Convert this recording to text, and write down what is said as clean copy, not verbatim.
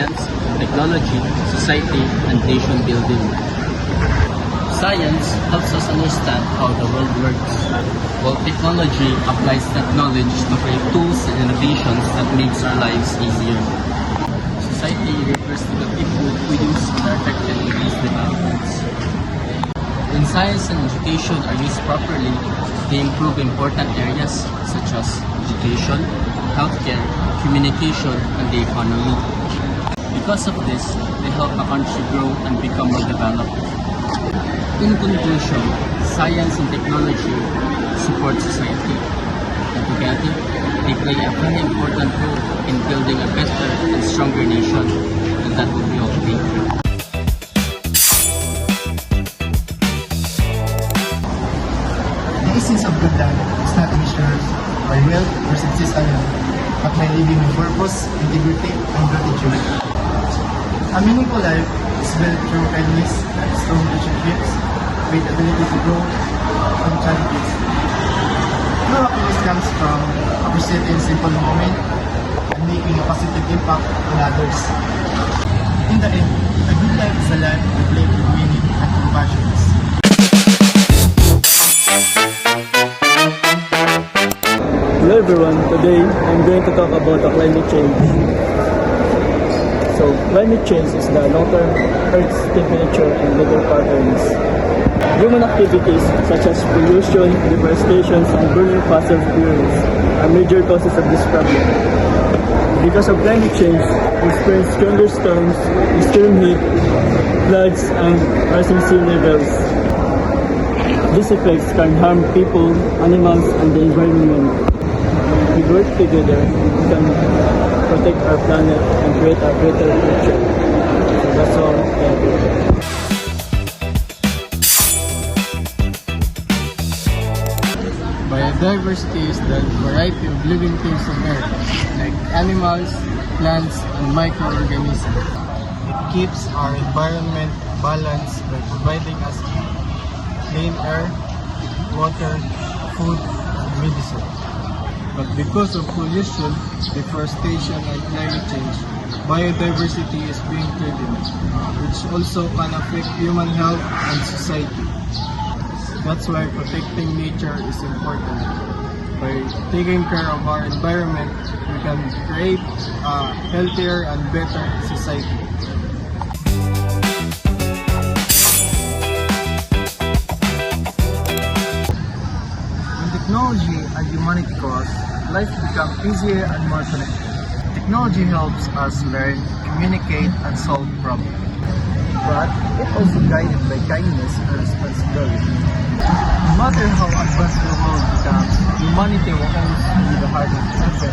science, technology, society, and nation building. Science helps us understand how the world works, while technology applies that knowledge to create tools and innovations that makes our lives easier. Society refers to the people who use or affected in these developments. When science and education are used properly, they improve important areas such as education, healthcare, communication, and the economy. Because of this, they help a country grow and become more developed. In conclusion, science and technology support society, and together, they play a very important role in building a better and stronger nation, and that would be all. Thank you. The essence of good life is not measured by wealth or success alone, but by living with purpose, integrity, and gratitude. A meaningful life is built through kindness, strong relationships, great ability to grow from challenges. True happiness comes from appreciating simple moments and making a positive impact on others. In the end, a good life is a life that lives with meaning and compassion. Hello everyone, today I'm going to talk about the climate change. So, climate change is the long-term Earth's temperature and weather patterns. Human activities such as pollution, deforestation, and burning fossil fuels are major causes of this problem. Because of climate change, we experience stronger storms, extreme heat, floods, and rising sea levels. These effects can harm people, animals, and the environment. If we work together, we can protect our planet and create a better future. So that's all. Thank you. Biodiversity is the variety of living things on Earth, like animals, plants, and microorganisms. It keeps our environment balanced by providing us clean air, water, food, and medicine. But because of pollution, deforestation, and climate change, biodiversity is being threatened, which also can affect human health and society. That's why protecting nature is important. By taking care of our environment, we can create a healthier and better society. When technology and humanity cross, life becomes easier and more connected. Technology helps us learn, communicate, and solve problems. But it also guided by kindness and responsibility. No matter how advanced the world becomes, humanity will always be the heart of the